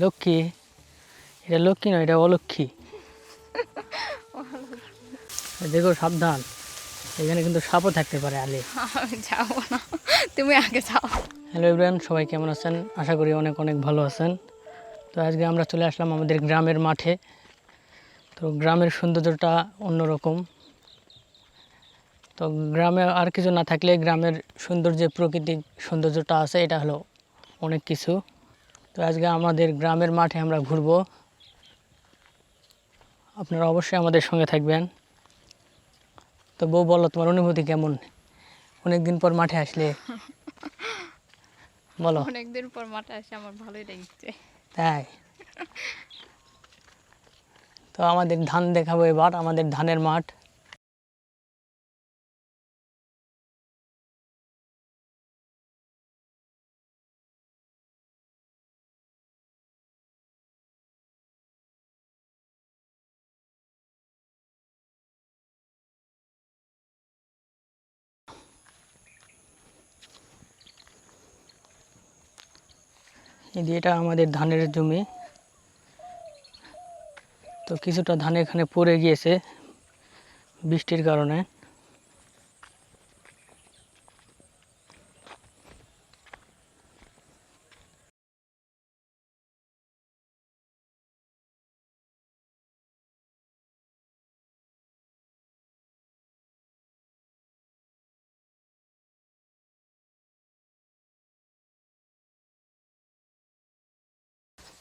লক্ষ্মী, এটা লক্ষ্মী নয়, এটা অলক্ষ্মী। দেখো সাবধান, এখানে কিন্তু সাপও থাকতে পারে আলে। আমি যাবো না, তুমি আগে যাও। হ্যালো এভরিওয়ান, সবাই কেমন আছেন? আশা করি অনেক অনেক ভালো আছেন। তো আজকে আমরা চলে আসলাম আমাদের গ্রামের মাঠে। তো গ্রামের সৌন্দর্যটা অন্যরকম। তো গ্রামে আর কিছু না থাকলে গ্রামের সৌন্দর্য, প্রাকৃতিক সৌন্দর্যটা আছে, এটা হলো অনেক কিছু। তো আজকে আমাদের গ্রামের মাঠে আমরা ঘুরবো, আপনারা অবশ্যই আমাদের সঙ্গে থাকবেন। তো বউ, বলো তোমার অনুভূতি কেমন অনেকদিন পর মাঠে আসলে? বলো। অনেকদিন পর মাঠে আসে আমার ভালোই লাগছে। তাই? তো আমাদের ধান দেখাবো এবার, আমাদের ধানের মাঠ। এটা আমাদের ধানের জমি। তো কিছুটা ধান এখানে পড়ে গিয়েছে বৃষ্টির কারণে।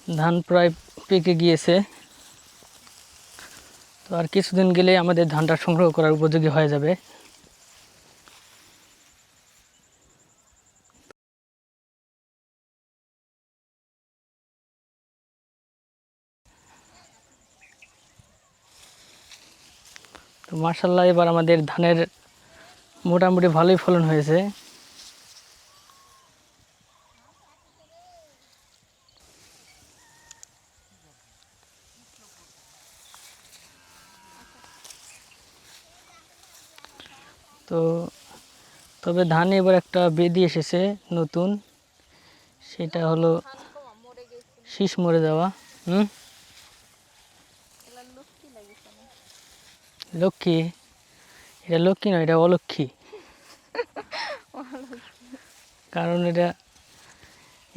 ধান প্রায় পেকে গিয়েছে। তো আর কিছুদিন গেলে আমাদের ধানটা সংগ্রহ করার উপযোগী হয়ে যাবে। তো মার্শাল্লাহ, এবার আমাদের ধানের মোটামুটি ভালোই ফলন হয়েছে। তো তবে ধানে এবার একটা বেদি এসেছে নতুন, সেটা হলো শীষ মরে যাওয়া। লক্ষ্মী, এটা লক্ষ্মী নয়, এটা অলক্ষ্মী। কারণ এটা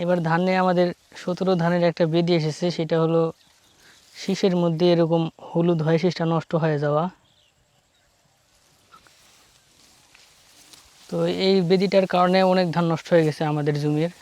এবার ধানে আমাদের 17 ধানের একটা বেদি এসেছে, সেটা হলো শীষের মধ্যে এরকম হলুদ হয়ে শীষটা নষ্ট হয়ে যাওয়া। তো এই বেদিটার কারণে অনেক ধান নষ্ট হয়ে গেছে আমাদের জমির।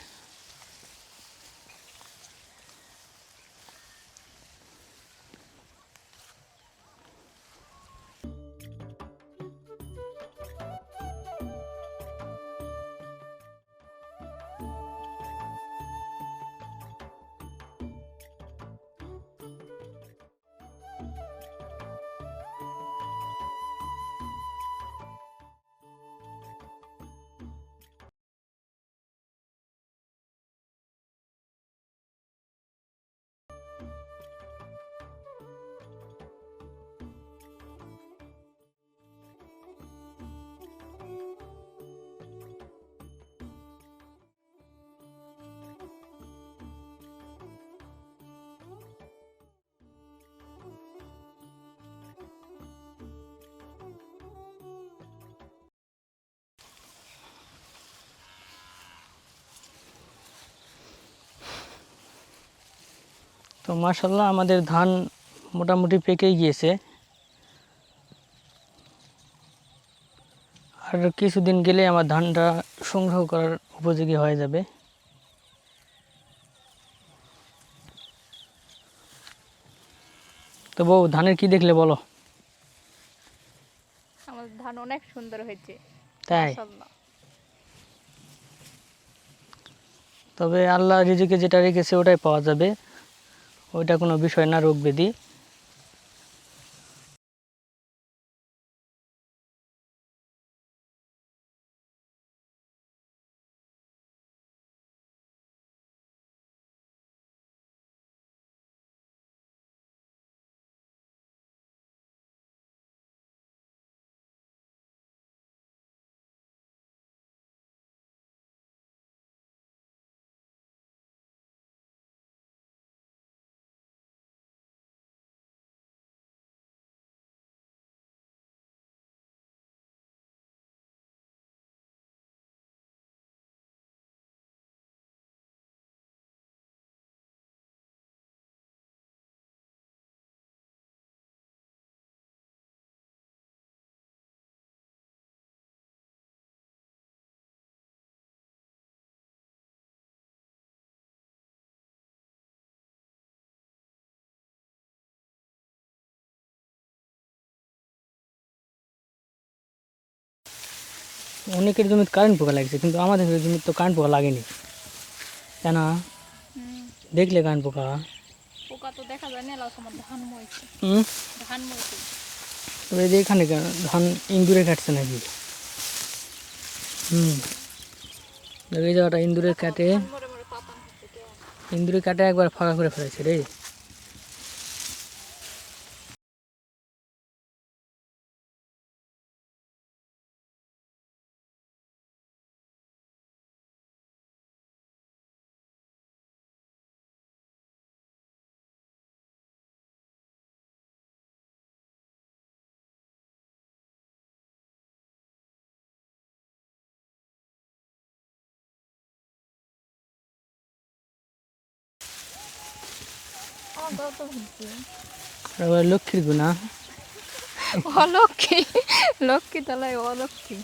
তো মাশাল্লাহ, আমাদের ধান মোটামুটি পেকেই গিয়েছে। আর কিছুদিন গেলে আমার ধানটা সংগ্রহ করার উপযোগী হয়ে যাবে। তো বউ, ধানের কি দেখলে বলো? আমাদের ধান অনেক সুন্দর হয়েছে, তাই? মাশাআল্লাহ। তবে আল্লাহ রিজিকে যেটা রেখেছে ওটাই পাওয়া যাবে, ওইটা কোনো বিষয় না, রোগ ব্যাধি। অনেকের জমিতে কারেন্ট পোকা লাগছে, কিন্তু আমাদের জমিতে তো কারেন্ট পোকা লাগেনি, কেন দেখলে কারেন্ট পোকা? পোকা তো দেখা যায় না, লাউ তোমার ধান মইছে। হুম, ধান মইছে। তবে এই যে এখানে ধান ইন্দুরে কাটছে নাকি? হুম, দেখো এই জায়গাটা ইন্দুরে কাটে, ধান মরে মরে পাতান হচ্ছে কেন? ইন্দুরে কাটে একবার ফাঁকা করে ফেলেছে রে। আমার দাও তো হচ্ছে। এবার লক্ষ্মীর গুণা। অলক্ষী, লক্ষ্মী তলায় অলক্ষী।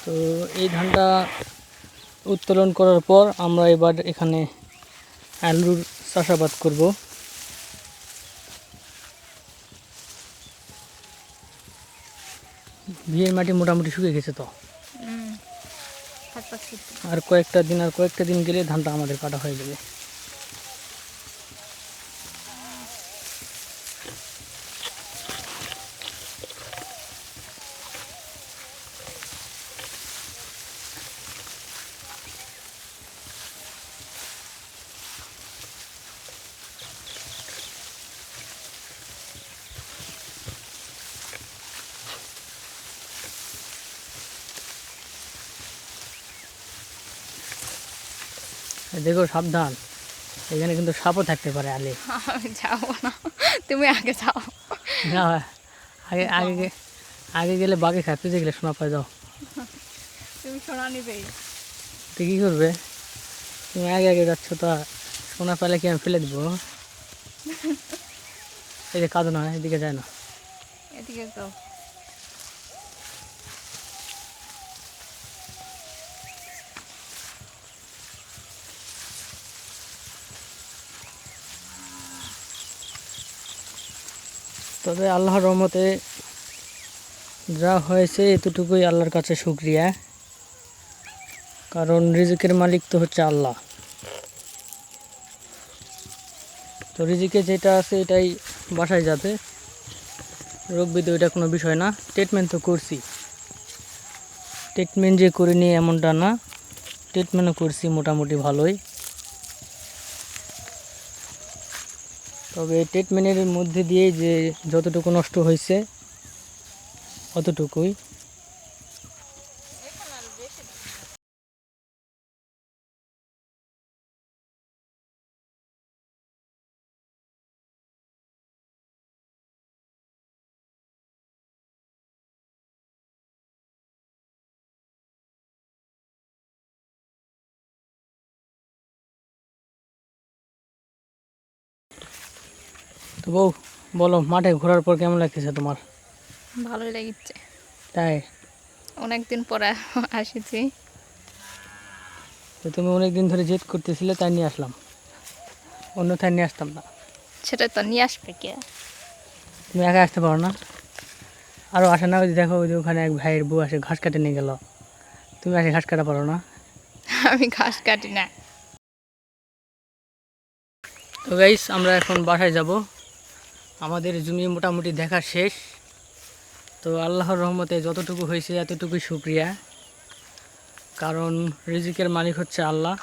তো এই ধানটা উত্তোলন করার পর আমরা এবার এখানে আলুর চাষাবাদ করব। বিয়ের মাটি মোটামুটি শুকিয়ে গেছে তো, হাত পাচ্ছি। আর কয়েকটা দিন গেলে ধানটা আমাদের কাটা হয়ে যাবে। দেখো সাবধান, এখানে কিন্তু সাপও থাকতে পারে আলে। আমি যাবো না, তুমি আগে যাও। না, আগে আগে আগে গেলে বাঘে খায়, পিছিয়ে গেলে সোনা পায়। যাও, তুমি সোনা নিবেই। তো কী করবে? তুমি আগে আগে যাচ্ছ, তো সোনা পেলে কি আমি ফেলে দিব? এই যে কাঁদো না, এদিকে যায় না। এদিকে তো তবে আল্লাহর রহমতে যা হয়েছে এতটুকুই আল্লাহর কাছে শুকরিয়া, কারণ রিজিকের মালিক তো হচ্ছে আল্লাহ। তো রিজিকে যেটা আছে এটাই বাসায় যাবে, রোগ ব্যাধি ওইটা কোনো বিষয় না। ট্রিটমেন্ট তো করছি, ট্রিটমেন্ট যে করিনি এমনটা না, ট্রিটমেন্টও করছি মোটামুটি ভালোই। তবে ট্রিটমেন্টের মধ্যে দিয়ে যে যতটুকু নষ্ট হয়েছে অতটুকুই। তো বউ, বলো মাঠে ঘোরার পর কেমন লাগতেছে তোমার? ভালোই লাগিচ্ছে। তাই? অনেকদিন পরে আসিছি। তো তুমি অনেক দিন ধরে জেদ করতেছিলে, তাই নিয়ে আসলাম, অন্যথায় নিয়ে আসতাম না। সেটা তো নিয়ে আসবে কে? তুমি একা আসতে পারো না? আরও আসে না? ওই যে দেখো, ওই যে ওখানে এক ভাইয়ের বউ আসে ঘাস কাটে নিয়ে গেল, তুমি আসে ঘাস কাটা পারো না? আমি ঘাস কাটি না। তো গাইস, আমরা এখন বাসায় যাব, আমাদের জমি মোটামুটি দেখা শেষ। তো আল্লাহর রহমতে যতটুকু হয়েছে এতটুকুই শুকরিয়া, কারণ রিজিকের মালিক হচ্ছে আল্লাহ।